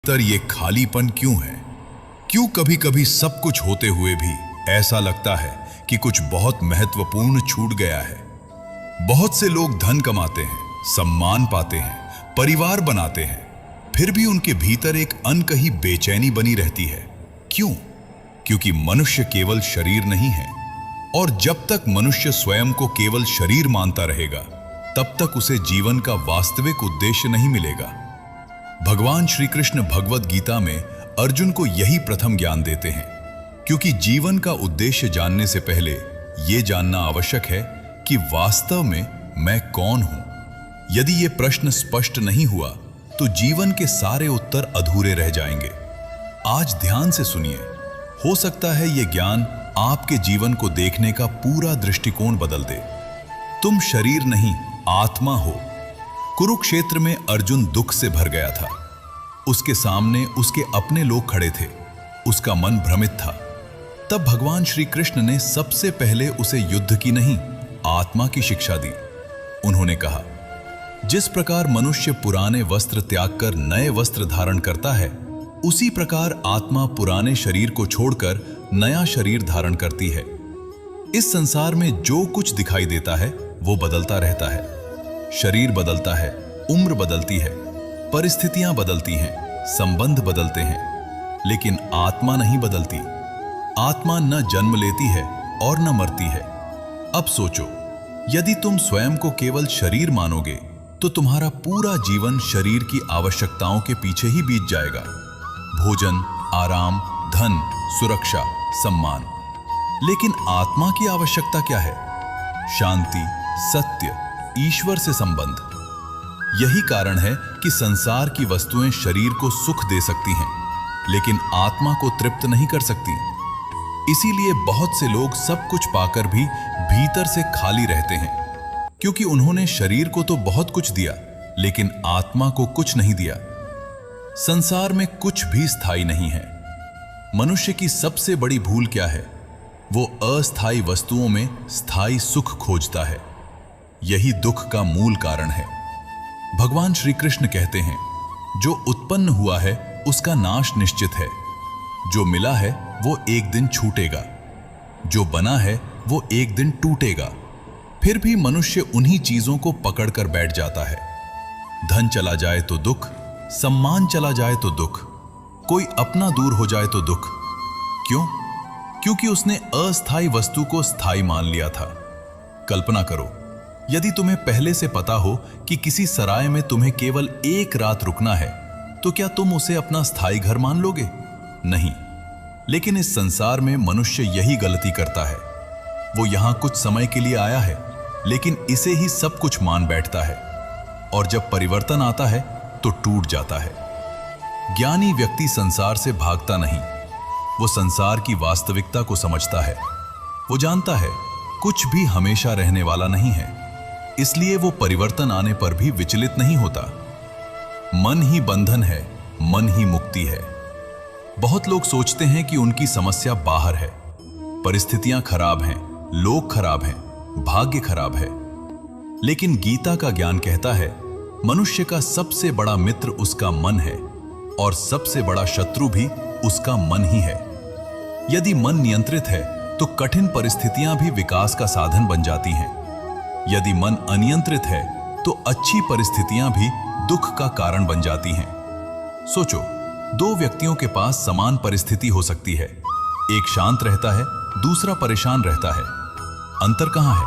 तर ये खालीपन क्यों है? क्यों कभी कभी सब कुछ होते हुए भी ऐसा लगता है कि कुछ बहुत महत्वपूर्ण छूट गया है? बहुत से लोग धन कमाते हैं, सम्मान पाते हैं, परिवार बनाते हैं, फिर भी उनके भीतर एक अनकही बेचैनी बनी रहती है। क्यों? क्योंकि मनुष्य केवल शरीर नहीं है, और जब तक मनुष्य स्वयं को केवल शरीर मानता रहेगा, तब तक उसे जीवन का वास्तविक उद्देश्य नहीं मिलेगा। भगवान श्री कृष्ण भगवत गीता में अर्जुन को यही प्रथम ज्ञान देते हैं, क्योंकि जीवन का उद्देश्य जानने से पहले यह जानना आवश्यक है कि वास्तव में मैं कौन हूं। यदि यह प्रश्न स्पष्ट नहीं हुआ तो जीवन के सारे उत्तर अधूरे रह जाएंगे। आज ध्यान से सुनिए, हो सकता है यह ज्ञान आपके जीवन को देखने का पूरा दृष्टिकोण बदल दे। तुम शरीर नहीं, आत्मा हो। कुरुक्षेत्र में अर्जुन दुख से भर गया था। उसके सामने उसके अपने लोग खड़े थे। उसका मन भ्रमित था। तब भगवान श्री कृष्ण ने सबसे पहले उसे युद्ध की नहीं, आत्मा की शिक्षा दी। उन्होंने कहा, जिस प्रकार मनुष्य पुराने वस्त्र त्याग कर नए वस्त्र धारण करता है, उसी प्रकार आत्मा पुराने शरीर को छोड़कर नया शरीर धारण करती है। इस संसार में जो कुछ दिखाई देता है वो बदलता रहता है। शरीर बदलता है, उम्र बदलती है, परिस्थितियां बदलती हैं, संबंध बदलते हैं, लेकिन आत्मा नहीं बदलती। आत्मा न जन्म लेती है और न मरती है। अब सोचो, यदि तुम स्वयं को केवल शरीर मानोगे तो तुम्हारा पूरा जीवन शरीर की आवश्यकताओं के पीछे ही बीत जाएगा। भोजन, आराम, धन, सुरक्षा, सम्मान। लेकिन आत्मा की आवश्यकता क्या है? शांति, सत्य, ईश्वर से संबंध। यही कारण है कि संसार की वस्तुएं शरीर को सुख दे सकती हैं, लेकिन आत्मा को तृप्त नहीं कर सकती। इसीलिए बहुत से लोग सब कुछ पाकर भी भीतर से खाली रहते हैं, क्योंकि उन्होंने शरीर को तो बहुत कुछ दिया, लेकिन आत्मा को कुछ नहीं दिया। संसार में कुछ भी स्थायी नहीं है। मनुष्य की सबसे बड़ी भूल क्या है? वो अस्थायी वस्तुओं में स्थायी सुख खोजता है। यही दुख का मूल कारण है। भगवान श्री कृष्ण कहते हैं, जो उत्पन्न हुआ है उसका नाश निश्चित है। जो मिला है वो एक दिन छूटेगा। जो बना है वो एक दिन टूटेगा। फिर भी मनुष्य उन्हीं चीजों को पकड़कर बैठ जाता है। धन चला जाए तो दुख, सम्मान चला जाए तो दुख, कोई अपना दूर हो जाए तो दुख। क्यों? क्योंकि उसने अस्थायी वस्तु को स्थायी मान लिया था। कल्पना करो, यदि तुम्हें पहले से पता हो कि किसी सराय में तुम्हें केवल एक रात रुकना है, तो क्या तुम उसे अपना स्थायी घर मान लोगे? नहीं। लेकिन इस संसार में मनुष्य यही गलती करता है। वो यहां कुछ समय के लिए आया है, लेकिन इसे ही सब कुछ मान बैठता है, और जब परिवर्तन आता है तो टूट जाता है। ज्ञानी व्यक्ति संसार से भागता नहीं, वो संसार की वास्तविकता को समझता है। वो जानता है कुछ भी हमेशा रहने वाला नहीं है, इसलिए वो परिवर्तन आने पर भी विचलित नहीं होता। मन ही बंधन है, मन ही मुक्ति है। बहुत लोग सोचते हैं कि उनकी समस्या बाहर है, परिस्थितियां खराब हैं, लोग खराब हैं, भाग्य खराब है। लेकिन गीता का ज्ञान कहता है, मनुष्य का सबसे बड़ा मित्र उसका मन है, और सबसे बड़ा शत्रु भी उसका मन ही है। यदि मन नियंत्रित है तो कठिन परिस्थितियां भी विकास का साधन बन जाती हैं। यदि मन अनियंत्रित है तो अच्छी परिस्थितियां भी दुख का कारण बन जाती हैं। सोचो, दो व्यक्तियों के पास समान परिस्थिति हो सकती है। एक शांत रहता है, दूसरा परेशान रहता है। अंतर कहां है?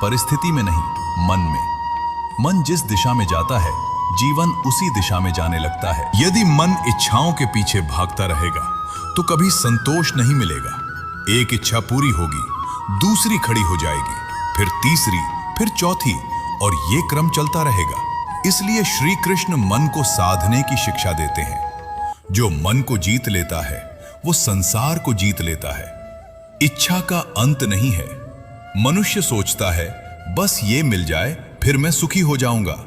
परिस्थिति में नहीं, मन में। मन जिस दिशा में जाता है, जीवन उसी दिशा में जाने लगता है। यदि मन इच्छाओं के पीछे भागता रहेगा तो कभी संतोष नहीं मिलेगा। एक इच्छा पूरी होगी, दूसरी खड़ी हो जाएगी, फिर तीसरी, फिर चौथी, और ये क्रम चलता रहेगा। इसलिए श्री कृष्ण मन को साधने की शिक्षा देते हैं। जो मन को जीत लेता है वो संसार को जीत लेता है। इच्छा का अंत नहीं है। मनुष्य सोचता है, बस ये मिल जाए फिर मैं सुखी हो जाऊंगा।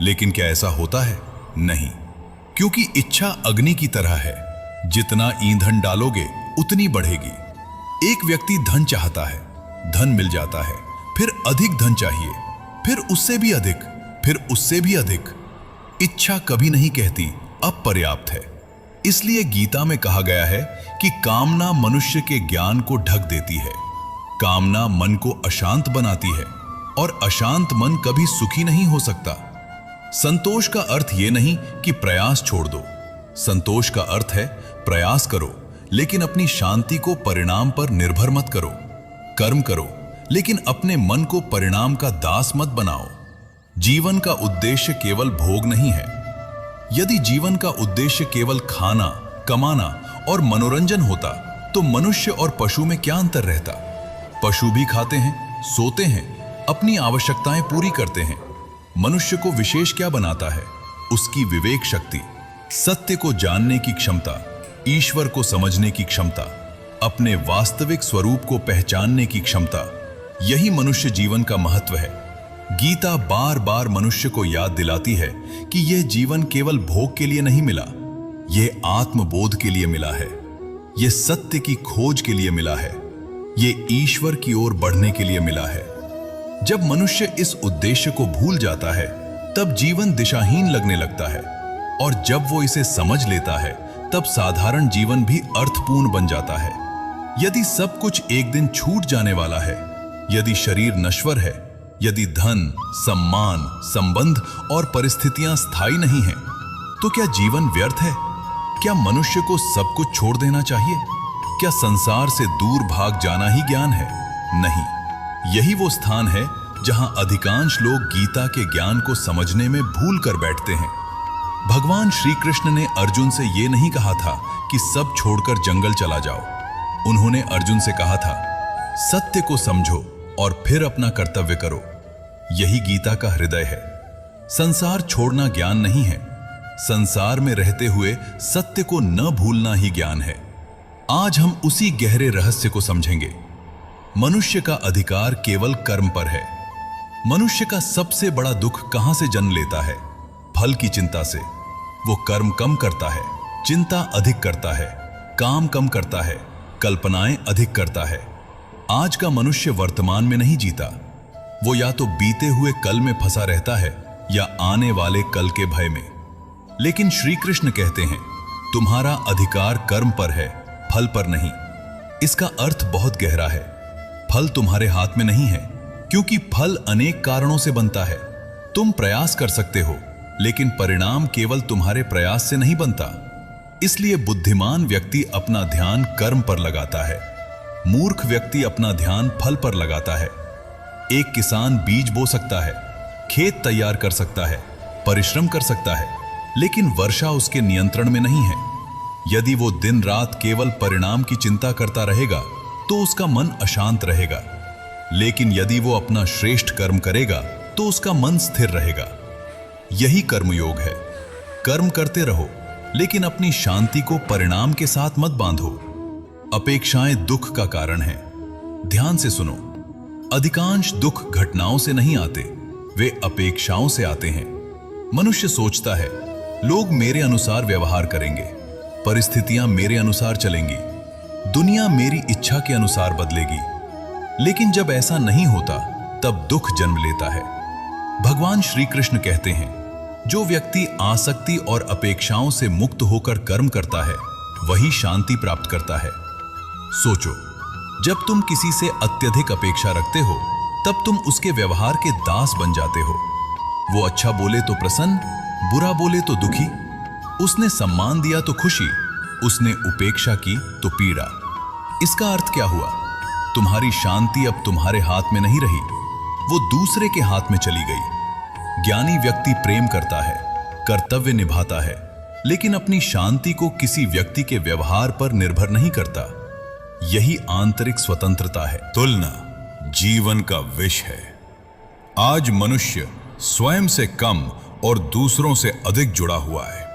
लेकिन क्या ऐसा होता है? नहीं, क्योंकि इच्छा अग्नि की तरह है। जितना ईंधन डालोगे उतनी बढ़ेगी। एक व्यक्ति धन चाहता है, धन मिल जाता है, फिर अधिक धन चाहिए, फिर उससे भी अधिक, फिर उससे भी अधिक। इच्छा कभी नहीं कहती अब पर्याप्त है। इसलिए गीता में कहा गया है कि कामना मनुष्य के ज्ञान को ढक देती है। कामना मन को अशांत बनाती है और अशांत मन कभी सुखी नहीं हो सकता। संतोष का अर्थ यह नहीं कि प्रयास छोड़ दो। संतोष का अर्थ है प्रयास करो, लेकिन अपनी शांति को परिणाम पर निर्भर मत करो। कर्म करो, लेकिन अपने मन को परिणाम का दास मत बनाओ। जीवन का उद्देश्य केवल भोग नहीं है। यदि जीवन का उद्देश्य केवल खाना, कमाना और मनोरंजन होता तो मनुष्य और पशु में क्या अंतर रहता? पशु भी खाते हैं, सोते हैं, अपनी आवश्यकताएं पूरी करते हैं। मनुष्य को विशेष क्या बनाता है? उसकी विवेक शक्ति, सत्य को जानने की क्षमता, ईश्वर को समझने की क्षमता, अपने वास्तविक स्वरूप को पहचानने की क्षमता। यही मनुष्य जीवन का महत्व है। गीता बार बार मनुष्य को याद दिलाती है कि यह जीवन केवल भोग के लिए नहीं मिला, यह आत्मबोध के लिए मिला है, यह सत्य की खोज के लिए मिला है, यह ईश्वर की ओर बढ़ने के लिए मिला है। जब मनुष्य इस उद्देश्य को भूल जाता है तब जीवन दिशाहीन लगने लगता है, और जब वो इसे समझ लेता है तब साधारण जीवन भी अर्थपूर्ण बन जाता है। यदि सब कुछ एक दिन छूट जाने वाला है, यदि शरीर नश्वर है, यदि धन, सम्मान, संबंध और परिस्थितियां स्थायी नहीं हैं, तो क्या जीवन व्यर्थ है? क्या मनुष्य को सब कुछ छोड़ देना चाहिए? क्या संसार से दूर भाग जाना ही ज्ञान है? नहीं, यही वो स्थान है जहां अधिकांश लोग गीता के ज्ञान को समझने में भूल कर बैठते हैं। भगवान श्री कृष्ण ने अर्जुन से यह नहीं कहा था कि सब छोड़कर जंगल चला जाओ। उन्होंने अर्जुन से कहा था, सत्य को समझो और फिर अपना कर्तव्य करो। यही गीता का हृदय है। संसार छोड़ना ज्ञान नहीं है, संसार में रहते हुए सत्य को न भूलना ही ज्ञान है। आज हम उसी गहरे रहस्य को समझेंगे। मनुष्य का अधिकार केवल कर्म पर है। मनुष्य का सबसे बड़ा दुख कहां से जन्म लेता है? फल की चिंता से। वो कर्म कम करता है, चिंता अधिक करता है, काम कम करता है, कल्पनाएं अधिक करता है। आज का मनुष्य वर्तमान में नहीं जीता। वो या तो बीते हुए कल में फंसा रहता है या आने वाले कल के भय में। लेकिन श्री कृष्ण कहते हैं, तुम्हारा अधिकार कर्म पर है, फल पर नहीं। इसका अर्थ बहुत गहरा है। फल तुम्हारे हाथ में नहीं है, क्योंकि फल अनेक कारणों से बनता है। तुम प्रयास कर सकते हो, लेकिन परिणाम केवल तुम्हारे प्रयास से नहीं बनता। इसलिए बुद्धिमान व्यक्ति अपना ध्यान कर्म पर लगाता है, मूर्ख व्यक्ति अपना ध्यान फल पर लगाता है। एक किसान बीज बो सकता है, खेत तैयार कर सकता है, परिश्रम कर सकता है, लेकिन वर्षा उसके नियंत्रण में नहीं है। यदि वो दिन रात केवल परिणाम की चिंता करता रहेगा तो उसका मन अशांत रहेगा। लेकिन यदि वो अपना श्रेष्ठ कर्म करेगा तो उसका मन स्थिर रहेगा। यही कर्मयोग है। कर्म करते रहो, लेकिन अपनी शांति को परिणाम के साथ मत बांधो। अपेक्षाएं दुख का कारण है। ध्यान से सुनो, अधिकांश दुख घटनाओं से नहीं आते, वे अपेक्षाओं से आते हैं। मनुष्य सोचता है, लोग मेरे अनुसार व्यवहार करेंगे, परिस्थितियां मेरे अनुसार चलेंगी, दुनिया मेरी इच्छा के अनुसार बदलेगी। लेकिन जब ऐसा नहीं होता तब दुख जन्म लेता है। भगवान श्री कृष्ण कहते हैं, जो व्यक्ति आसक्ति और अपेक्षाओं से मुक्त होकर कर्म करता है वही शांति प्राप्त करता है। सोचो, जब तुम किसी से अत्यधिक अपेक्षा रखते हो तब तुम उसके व्यवहार के दास बन जाते हो। वो अच्छा बोले तो प्रसन्न, बुरा बोले तो दुखी, उसने सम्मान दिया तो खुशी, उसने उपेक्षा की तो पीड़ा। इसका अर्थ क्या हुआ? तुम्हारी शांति अब तुम्हारे हाथ में नहीं रही, वो दूसरे के हाथ में चली गई। ज्ञानी व्यक्ति प्रेम करता है, कर्तव्य निभाता है, लेकिन अपनी शांति को किसी व्यक्ति के व्यवहार पर निर्भर नहीं करता। यही आंतरिक स्वतंत्रता है। तुलना जीवन का विष है। आज मनुष्य स्वयं से कम और दूसरों से अधिक जुड़ा हुआ है।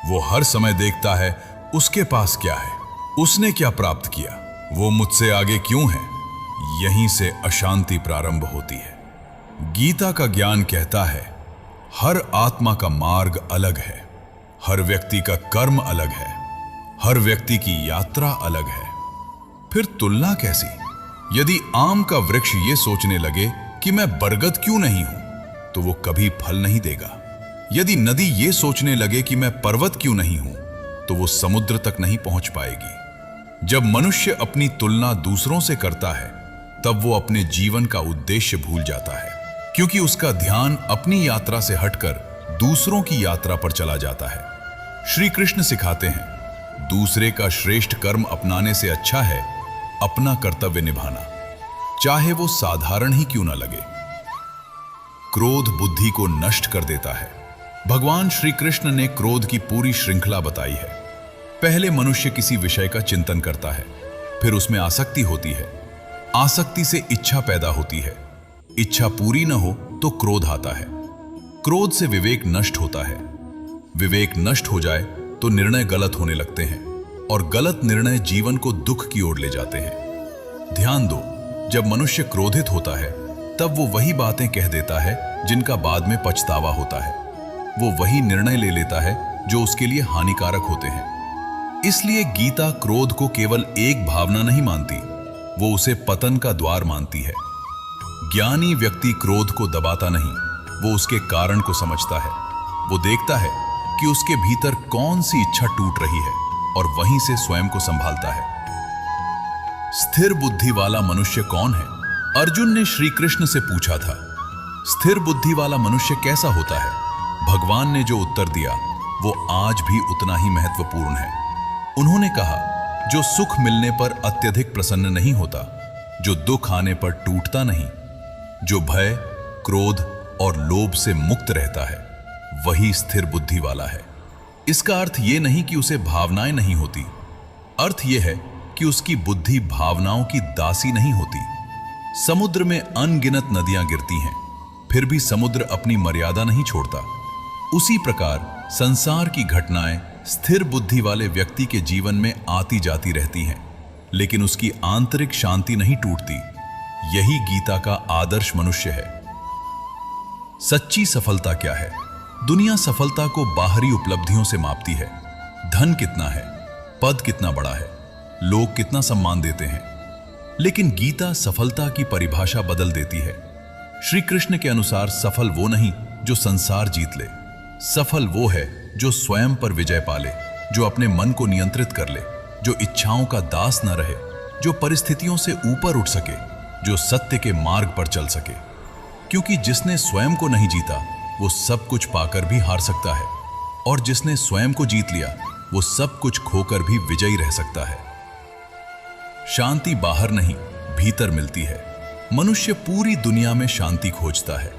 वो हर समय देखता है उसके पास क्या है, उसने क्या प्राप्त किया, वो मुझसे आगे क्यों है। यहीं से अशांति प्रारंभ होती है। गीता का ज्ञान कहता है, हर आत्मा का मार्ग अलग है, हर व्यक्ति का कर्म अलग है, हर व्यक्ति की यात्रा अलग है। फिर तुलना कैसी? यदि आम का वृक्ष ये सोचने लगे कि मैं बरगद क्यों नहीं हूं, तो वो कभी फल नहीं देगा। यदि नदी ये सोचने लगे कि मैं पर्वत क्यों नहीं हूं, तो वो समुद्र तक नहीं पहुंच पाएगी। जब मनुष्य अपनी तुलना दूसरों से करता है तब वो अपने जीवन का उद्देश्य भूल जाता है, क्योंकि उसका ध्यान अपनी यात्रा से हटकर दूसरों की यात्रा पर चला जाता है। श्री कृष्ण सिखाते हैं, दूसरे का श्रेष्ठ कर्म अपनाने से अच्छा है अपना कर्तव्य निभाना, चाहे वो साधारण ही क्यों ना लगे। क्रोध बुद्धि को नष्ट कर देता है। भगवान श्री कृष्ण ने क्रोध की पूरी श्रृंखला बताई है। पहले मनुष्य किसी विषय का चिंतन करता है, फिर उसमें आसक्ति होती है, आसक्ति से इच्छा पैदा होती है, इच्छा पूरी न हो तो क्रोध आता है, क्रोध से विवेक नष्ट होता है, विवेक नष्ट हो जाए तो निर्णय गलत होने लगते हैं और गलत निर्णय जीवन को दुख की ओर ले जाते हैं। ध्यान दो, जब मनुष्य क्रोधित होता है तब वो वही बातें कह देता है जिनका बाद में पछतावा होता है, वो वही निर्णय ले लेता है जो उसके लिए हानिकारक होते हैं। इसलिए गीता क्रोध को केवल एक भावना नहीं मानती, वो उसे पतन का द्वार मानती है। ज्ञानी व्यक्ति क्रोध को दबाता नहीं, वो उसके कारण को समझता है। वो देखता है कि उसके भीतर कौन सी इच्छा टूट रही है और वहीं से स्वयं को संभालता है। स्थिर बुद्धि वाला मनुष्य कौन है? अर्जुन ने श्री कृष्ण से पूछा था। स्थिर बुद्धि वाला मनुष्य कैसा होता है? भगवान ने जो उत्तर दिया वो आज भी उतना ही महत्वपूर्ण है। उन्होंने कहा, जो सुख मिलने पर अत्यधिक प्रसन्न नहीं होता, जो दुख आने पर टूटता नहीं, जो भय, क्रोध और लोभ से मुक्त रहता है, वही स्थिर बुद्धि वाला है। इसका अर्थ यह नहीं कि उसे भावनाएं नहीं होती, अर्थ यह है कि उसकी बुद्धि भावनाओं की दासी नहीं होती। समुद्र में अनगिनत नदियां गिरती हैं, फिर भी समुद्र अपनी मर्यादा नहीं छोड़ता। उसी प्रकार संसार की घटनाएं स्थिर बुद्धि वाले व्यक्ति के जीवन में आती जाती रहती हैं, लेकिन उसकी आंतरिक शांति नहीं टूटती। यही गीता का आदर्श मनुष्य है। सच्ची सफलता क्या है? दुनिया सफलता को बाहरी उपलब्धियों से मापती है। धन कितना है, पद कितना बड़ा है, लोग कितना सम्मान देते हैं। लेकिन गीता सफलता की परिभाषा बदल देती है। श्री कृष्ण के अनुसार सफल वो नहीं जो संसार जीत ले, सफल वो है जो स्वयं पर विजय पाले, जो अपने मन को नियंत्रित कर ले, जो इच्छाओं का दास न रहे, जो परिस्थितियों से ऊपर उठ सके, जो सत्य के मार्ग पर चल सके। क्योंकि जिसने स्वयं को नहीं जीता वो सब कुछ पाकर भी हार सकता है, और जिसने स्वयं को जीत लिया वो सब कुछ खोकर भी विजयी रह सकता है। शांति बाहर नहीं, भीतर मिलती है। मनुष्य पूरी दुनिया में शांति खोजता है,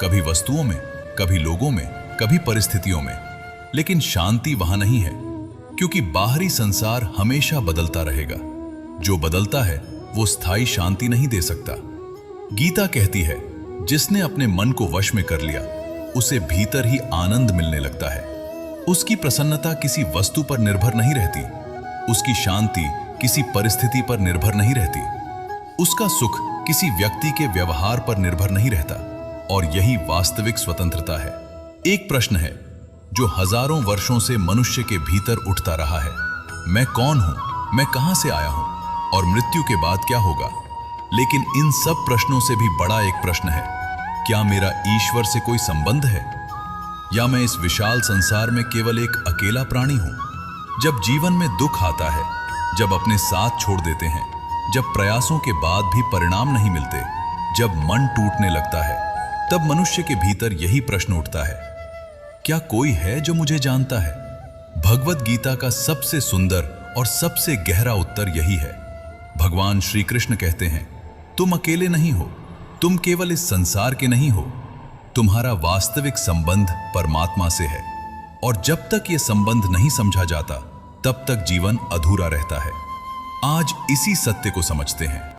कभी वस्तुओं में, कभी लोगों में, कभी परिस्थितियों में, लेकिन शांति वहां नहीं है, क्योंकि बाहरी संसार हमेशा बदलता रहेगा। जो बदलता है वो स्थायी शांति नहीं दे सकता। गीता कहती है, जिसने अपने मन को वश में कर लिया उसे भीतर ही आनंद मिलने लगता है। उसकी प्रसन्नता किसी वस्तु पर निर्भर नहीं रहती, उसकी शांति किसी परिस्थिति पर निर्भर नहीं रहती, उसका सुख किसी व्यक्ति के व्यवहार पर निर्भर नहीं रहता, और यही वास्तविक स्वतंत्रता है। एक प्रश्न है जो हजारों वर्षों से मनुष्य के भीतर उठता रहा है, मैं कौन हूं, मैं कहां से आया हूं और मृत्यु के बाद क्या होगा? लेकिन इन सब प्रश्नों से भी बड़ा एक प्रश्न है, क्या मेरा ईश्वर से कोई संबंध है, या मैं इस विशाल संसार में केवल एक अकेला प्राणी हूं? जब जीवन में दुख आता है, जब अपने साथ छोड़ देते हैं, जब प्रयासों के बाद भी परिणाम नहीं मिलते, जब मन टूटने लगता है, तब मनुष्य के भीतर यही प्रश्न उठता है, क्या कोई है जो मुझे जानता है? भगवत गीता का सबसे सुंदर और सबसे गहरा उत्तर यही है। भगवान श्री कृष्ण कहते हैं, तुम अकेले नहीं हो, तुम केवल इस संसार के नहीं हो, तुम्हारा वास्तविक संबंध परमात्मा से है, और जब तक यह संबंध नहीं समझा जाता तब तक जीवन अधूरा रहता है। आज इसी सत्य को समझते हैं।